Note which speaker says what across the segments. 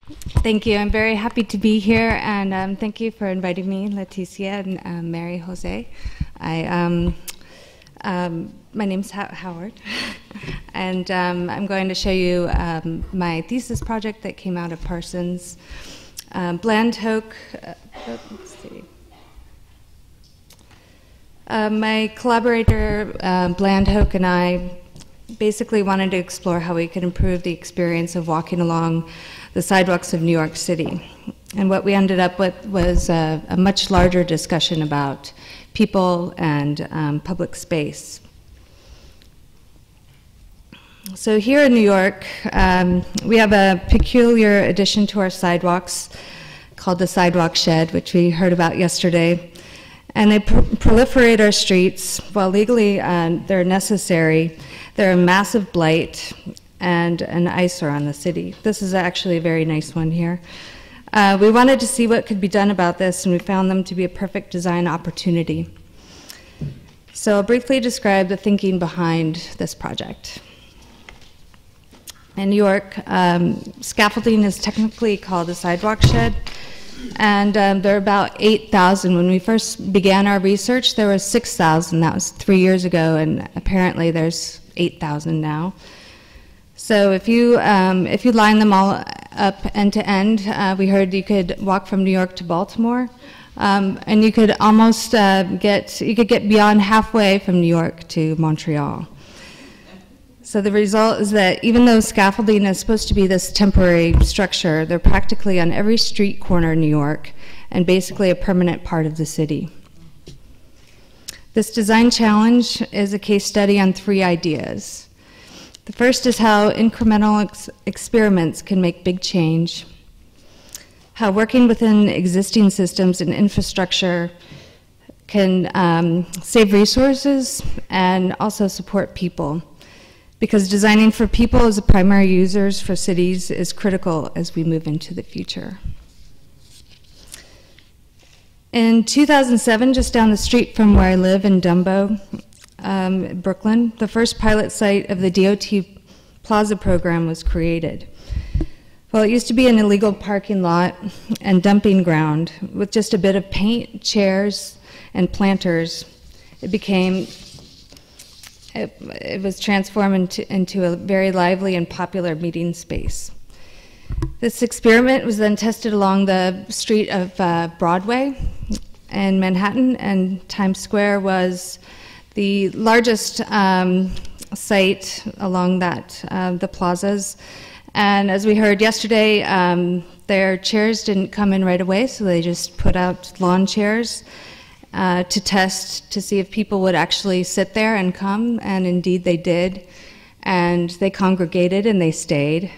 Speaker 1: Thank you. I'm very happy to be here, and thank you for inviting me, Leticia and Mary Jose. My name's Howard, and I'm going to show you my thesis project that came out of Parsons. Blandhoek, let's see. My collaborator, Blandhoek, and I basically wanted to explore how we could improve the experience of walking along the sidewalks of New York City. And what we ended up with was a much larger discussion about people and public space. So here in New York, we have a peculiar addition to our sidewalks called the sidewalk shed, which we heard about yesterday. And they proliferate our streets. While legally they're necessary, they're a massive blight and an eyesore on the city. This is actually a very nice one here. We wanted to see what could be done about this, and we found them to be a perfect design opportunity. So I'll briefly describe the thinking behind this project. In New York, scaffolding is technically called a sidewalk shed, and there are about 8,000. When we first began our research, there were 6,000. That was 3 years ago, and apparently there's 8,000 now. So if you line them all up end to end, we heard you could walk from New York to Baltimore, and you could almost get beyond halfway from New York to Montreal. So the result is that even though scaffolding is supposed to be this temporary structure, they're practically on every street corner in New York and basically a permanent part of the city. This design challenge is a case study on 3 ideas. The first is how incremental experiments can make big change, how working within existing systems and infrastructure can save resources and also support people, because designing for people as the primary users for cities is critical as we move into the future. In 2007, just down the street from where I live in Dumbo, Brooklyn, the first pilot site of the DOT Plaza program was created. Well, it used to be an illegal parking lot and dumping ground with just a bit of paint, chairs, and planters. It was transformed into a very lively and popular meeting space. This experiment was then tested along the street of Broadway in Manhattan, and Times Square was the largest site along the plazas. And as we heard yesterday, their chairs didn't come in right away, so they just put out lawn chairs to test to see if people would actually sit there and come, and indeed they did. And they congregated and they stayed.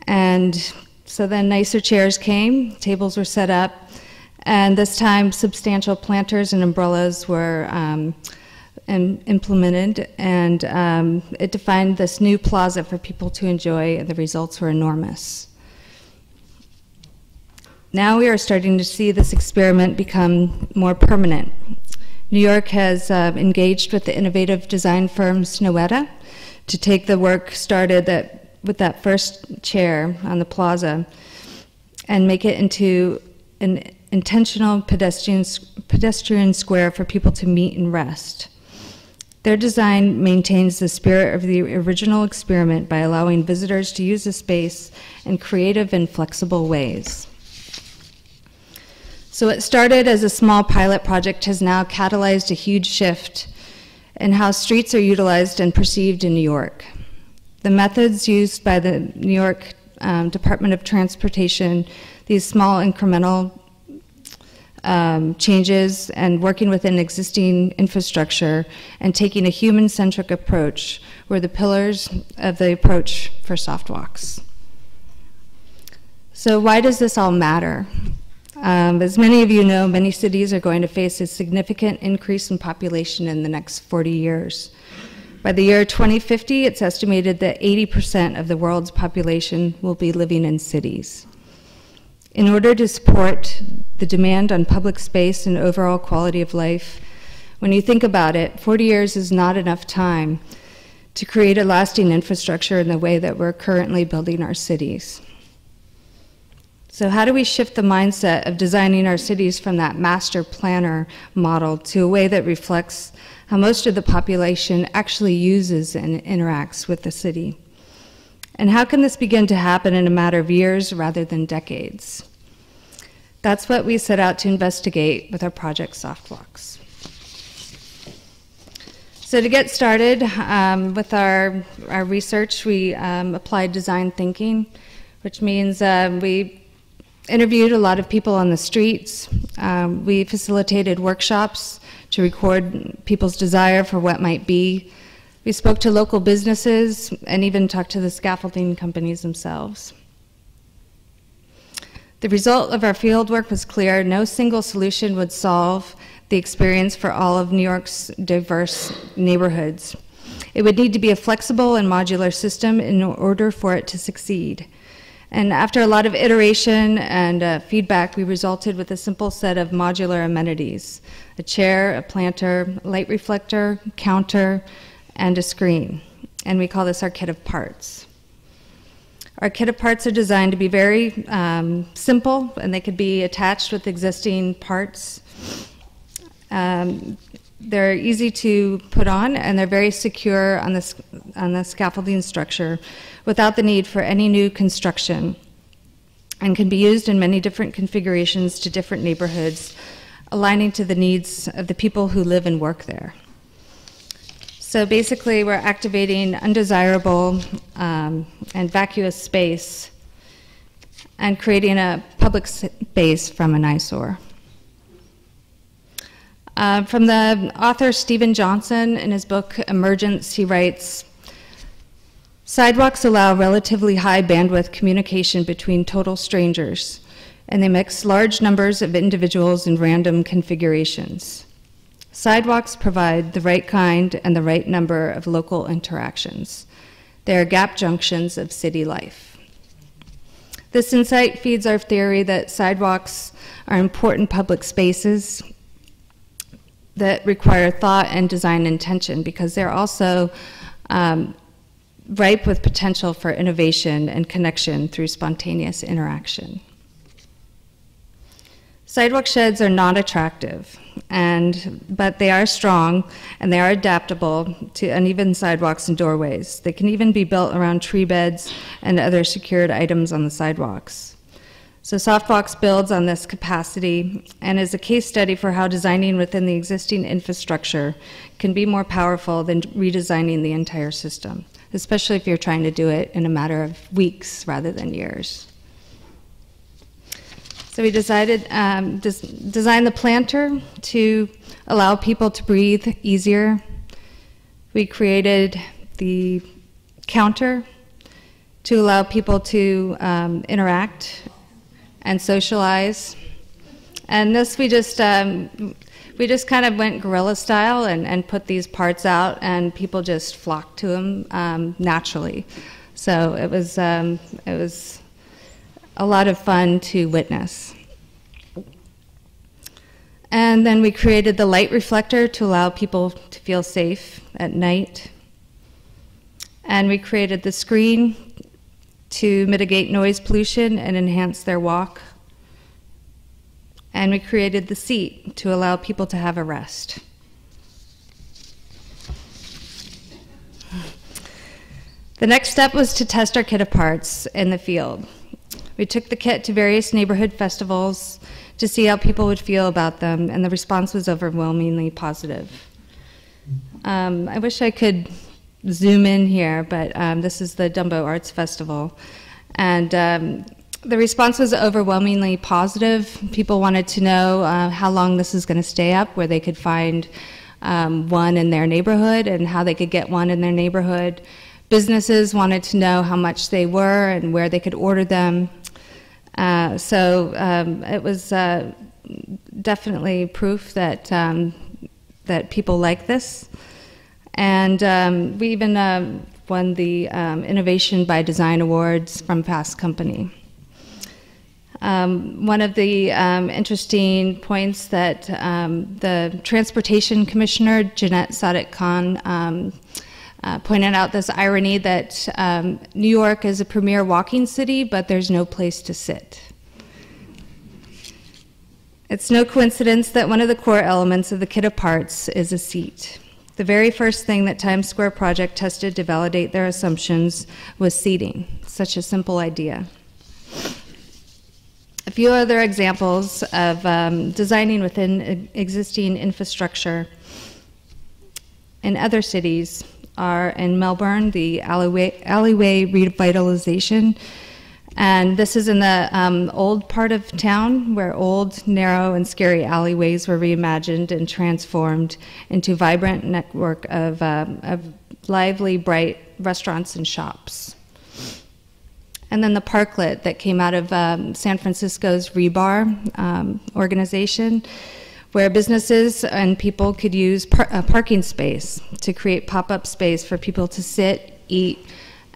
Speaker 1: And so then nicer chairs came, tables were set up, and this time substantial planters and umbrellas were implemented, and it defined this new plaza for people to enjoy, and the results were enormous. Now we are starting to see this experiment become more permanent. New York has engaged with the innovative design firm Snøhetta to take the work started with that first chair on the plaza and make it into an intentional pedestrian square for people to meet and rest. Their design maintains the spirit of the original experiment by allowing visitors to use the space in creative and flexible ways. So it started as a small pilot project, has now catalyzed a huge shift in how streets are utilized and perceived in New York. The methods used by the New York Department of Transportation, these small incremental changes and working within existing infrastructure and taking a human-centric approach were the pillars of the approach for Softwalks. So why does this all matter? As many of you know, many cities are going to face a significant increase in population in the next 40 years. By the year 2050, it's estimated that 80% of the world's population will be living in cities. In order to support the demand on public space and overall quality of life, when you think about it, 40 years is not enough time to create a lasting infrastructure in the way that we're currently building our cities. So how do we shift the mindset of designing our cities from that master planner model to a way that reflects how most of the population actually uses and interacts with the city? And how can this begin to happen in a matter of years rather than decades? That's what we set out to investigate with our project Softwalks. So to get started with our research, we applied design thinking, which means we interviewed a lot of people on the streets. We facilitated workshops to record people's desire for what might be. We spoke to local businesses and even talked to the scaffolding companies themselves. The result of our fieldwork was clear. No single solution would solve the experience for all of New York's diverse neighborhoods. It would need to be a flexible and modular system in order for it to succeed. And after a lot of iteration and feedback, we resulted with a simple set of modular amenities: a chair, a planter, light reflector, counter, and a screen. And we call this our kit of parts. Our kit of parts are designed to be very simple, and they could be attached with existing parts. They're easy to put on, and they're very secure on the scaffolding structure without the need for any new construction, and can be used in many different configurations to different neighborhoods, aligning to the needs of the people who live and work there. So basically, we're activating undesirable and vacuous space and creating a public space from an eyesore. From the author Stephen Johnson, in his book Emergence, he writes, "Sidewalks allow relatively high bandwidth communication between total strangers, and they mix large numbers of individuals in random configurations. Sidewalks provide the right kind and the right number of local interactions. They are gap junctions of city life." This insight feeds our theory that sidewalks are important public spaces that require thought and design intention, because they're also ripe with potential for innovation and connection through spontaneous interaction. Sidewalk sheds are not attractive, but they are strong and they are adaptable to uneven sidewalks and doorways. They can even be built around tree beds and other secured items on the sidewalks. So Softwalks builds on this capacity and is a case study for how designing within the existing infrastructure can be more powerful than redesigning the entire system, especially if you're trying to do it in a matter of weeks rather than years. So we decided design the planter to allow people to breathe easier. We created the counter to allow people to interact and socialize. And this we just kind of went guerrilla style and put these parts out, and people just flocked to them naturally. So it was a lot of fun to witness. And then we created the light reflector to allow people to feel safe at night. And we created the screen to mitigate noise pollution and enhance their walk. And we created the seat to allow people to have a rest. The next step was to test our kit of parts in the field. We took the kit to various neighborhood festivals to see how people would feel about them, and the response was overwhelmingly positive. I wish I could zoom in here, but this is the Dumbo Arts Festival. And the response was overwhelmingly positive. People wanted to know how long this is going to stay up, where they could find one in their neighborhood and how they could get one in their neighborhood. Businesses wanted to know how much they were and where they could order them. So it was definitely proof that, that people like this. And we even won the Innovation by Design Awards from Fast Company. One of the interesting points that the Transportation Commissioner, Jeanette Sadik-Khan, pointed out this irony that New York is a premier walking city, but there's no place to sit. It's no coincidence that one of the core elements of the kit of parts is a seat. The very first thing that Times Square Project tested to validate their assumptions was seating, such a simple idea. A few other examples of designing within existing infrastructure in other cities are in Melbourne, the alleyway revitalization. And this is in the old part of town where old, narrow, and scary alleyways were reimagined and transformed into vibrant network of lively, bright restaurants and shops. And then the parklet that came out of San Francisco's Rebar organization, where businesses and people could use a parking space to create pop-up space for people to sit, eat,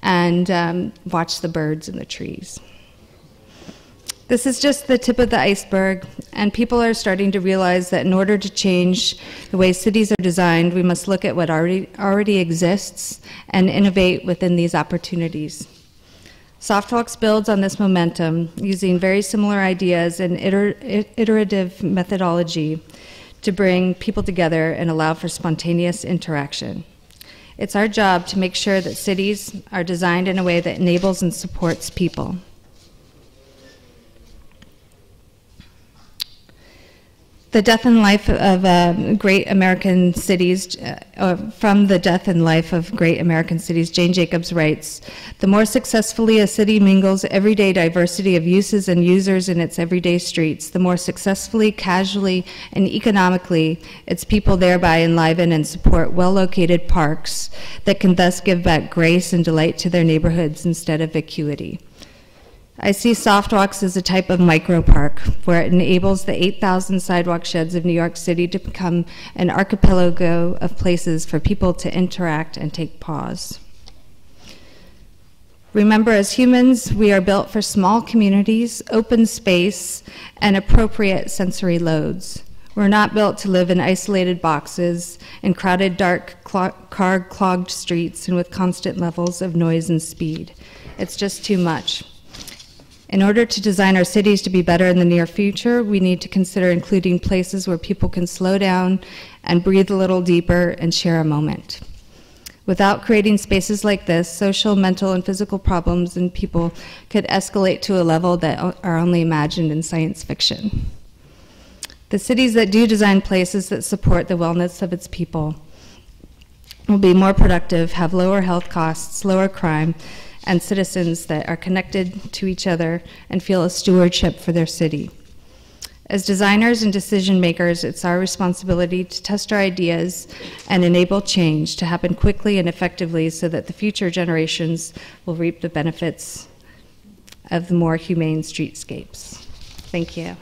Speaker 1: and watch the birds in the trees. This is just the tip of the iceberg, and people are starting to realize that in order to change the way cities are designed, we must look at what already exists and innovate within these opportunities. Softwalks builds on this momentum using very similar ideas and iterative methodology to bring people together and allow for spontaneous interaction. It's our job to make sure that cities are designed in a way that enables and supports people. The Death and Life of Great American Cities, from The Death and Life of Great American Cities, Jane Jacobs writes, "The more successfully a city mingles everyday diversity of uses and users in its everyday streets, the more successfully, casually, and economically its people thereby enliven and support well-located parks that can thus give back grace and delight to their neighborhoods instead of vacuity." I see Softwalks as a type of micro-park where it enables the 8,000 sidewalk sheds of New York City to become an archipelago of places for people to interact and take pause. Remember, as humans, we are built for small communities, open space, and appropriate sensory loads. We're not built to live in isolated boxes, in crowded, dark, car-clogged streets, and with constant levels of noise and speed. It's just too much. In order to design our cities to be better in the near future, we need to consider including places where people can slow down and breathe a little deeper and share a moment. Without creating spaces like this, social, mental, and physical problems in people could escalate to a level that are only imagined in science fiction. The cities that do design places that support the wellness of its people will be more productive, have lower health costs, lower crime, and citizens that are connected to each other and feel a stewardship for their city. As designers and decision makers, it's our responsibility to test our ideas and enable change to happen quickly and effectively so that the future generations will reap the benefits of the more humane streetscapes. Thank you.